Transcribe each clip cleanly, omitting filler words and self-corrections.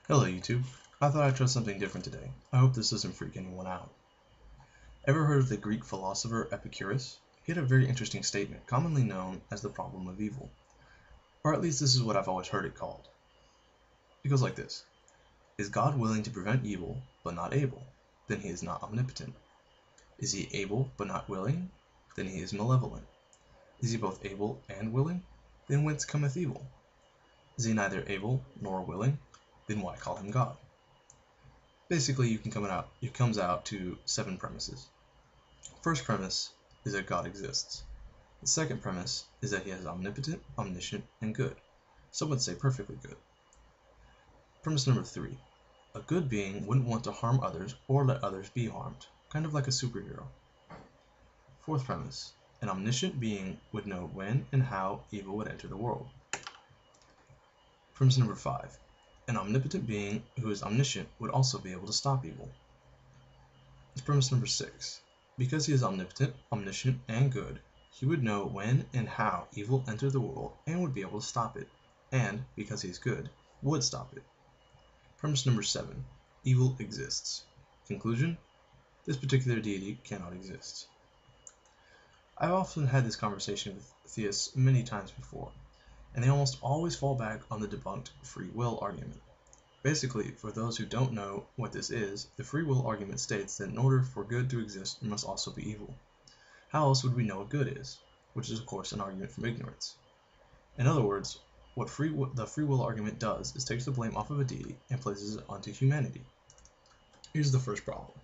Hello YouTube. I thought I'd try something different today. I hope this doesn't freak anyone out. Ever heard of the Greek philosopher Epicurus? He had a very interesting statement, commonly known as the problem of evil. Or at least this is what I've always heard it called. It goes like this. Is God willing to prevent evil, but not able? Then he is not omnipotent. Is he able, but not willing? Then he is malevolent. Is he both able and willing? Then whence cometh evil? Is he neither able nor willing? Then why call him God? Basically, it comes out to 7 premises. First premise is that God exists. The second premise is that he is omnipotent, omniscient, and good. Some would say perfectly good. Premise number 3. A good being wouldn't want to harm others or let others be harmed, kind of like a superhero. Fourth premise. An omniscient being would know when and how evil would enter the world. Premise number 5. An omnipotent being who is omniscient would also be able to stop evil. Premise number 6. Because he is omnipotent, omniscient, and good, he would know when and how evil entered the world and would be able to stop it, and, because he is good, would stop it. Premise number 7. Evil exists. Conclusion? This particular deity cannot exist. I've often had this conversation with theists many times before, and they almost always fall back on the debunked free will argument. Basically, for those who don't know what this is, the free will argument states that in order for good to exist, there must also be evil. How else would we know what good is? Which is, of course, an argument from ignorance. In other words, what the free will argument does is takes the blame off of a deity and places it onto humanity. Here's the first problem.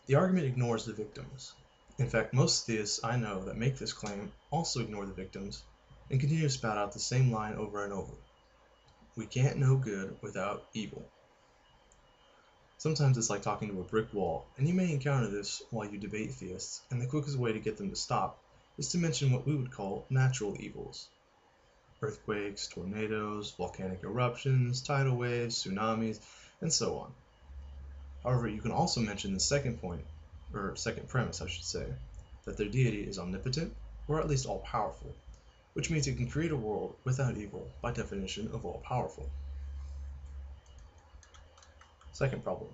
The argument ignores the victims. In fact, most theists I know that make this claim also ignore the victims and continue to spout out the same line over and over. We can't know good without evil. Sometimes it's like talking to a brick wall, and you may encounter this while you debate theists, and the quickest way to get them to stop is to mention what we would call natural evils. Earthquakes, tornadoes, volcanic eruptions, tidal waves, tsunamis, and so on. However, you can also mention the second premise, I should say, that their deity is omnipotent, or at least all-powerful, which means it can create a world without evil, by definition of all-powerful. Second problem.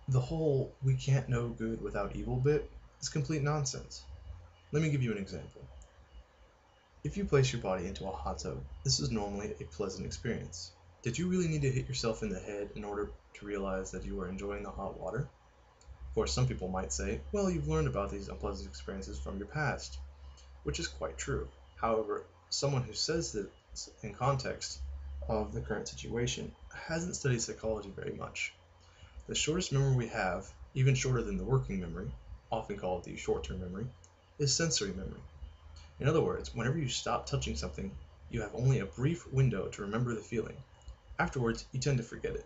The whole we can't know good without evil bit is complete nonsense. Let me give you an example. If you place your body into a hot tub, this is normally a pleasant experience. Did you really need to hit yourself in the head in order to realize that you were enjoying the hot water? Of course, some people might say, well, you've learned about these unpleasant experiences from your past, which is quite true. However, someone who says this in context of the current situation hasn't studied psychology very much. The shortest memory we have, even shorter than the working memory, often called the short-term memory, is sensory memory. In other words, whenever you stop touching something, you have only a brief window to remember the feeling. Afterwards, you tend to forget it.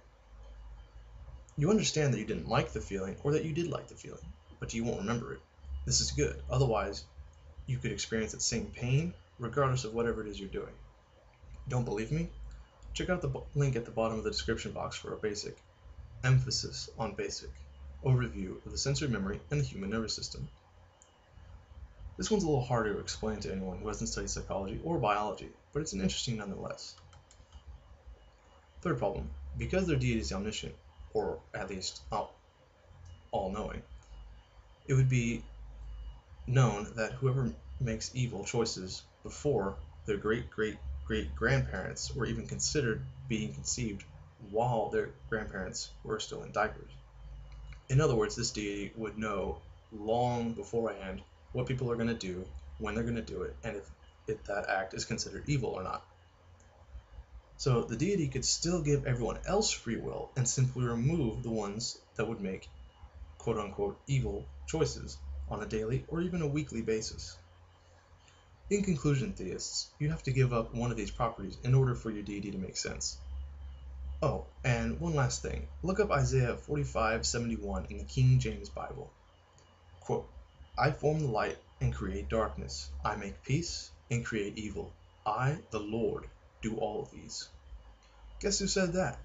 You understand that you didn't like the feeling or that you did like the feeling, but you won't remember it. This is good, otherwise you could experience that same pain regardless of whatever it is you're doing. Don't believe me? Check out the link at the bottom of the description box for a basic, emphasis on basic, overview of the sensory memory and the human nervous system. This one's a little harder to explain to anyone who hasn't studied psychology or biology, but it's interesting nonetheless. Third problem. Because their deity is omniscient, or at least all-knowing, it would be known that whoever makes evil choices before their great-great-great-grandparents were even considered being conceived while their grandparents were still in diapers. In other words, this deity would know long beforehand what people are going to do, when they're going to do it, and if that act is considered evil or not. So the deity could still give everyone else free will and simply remove the ones that would make quote-unquote evil choices on a daily or even a weekly basis. In conclusion, theists, you have to give up one of these properties in order for your deity to make sense. Oh, and one last thing. Look up Isaiah 45:71 in the King James Bible. Quote, I form the light and create darkness. I make peace and create evil. I, the Lord, do all of these. Guess who said that?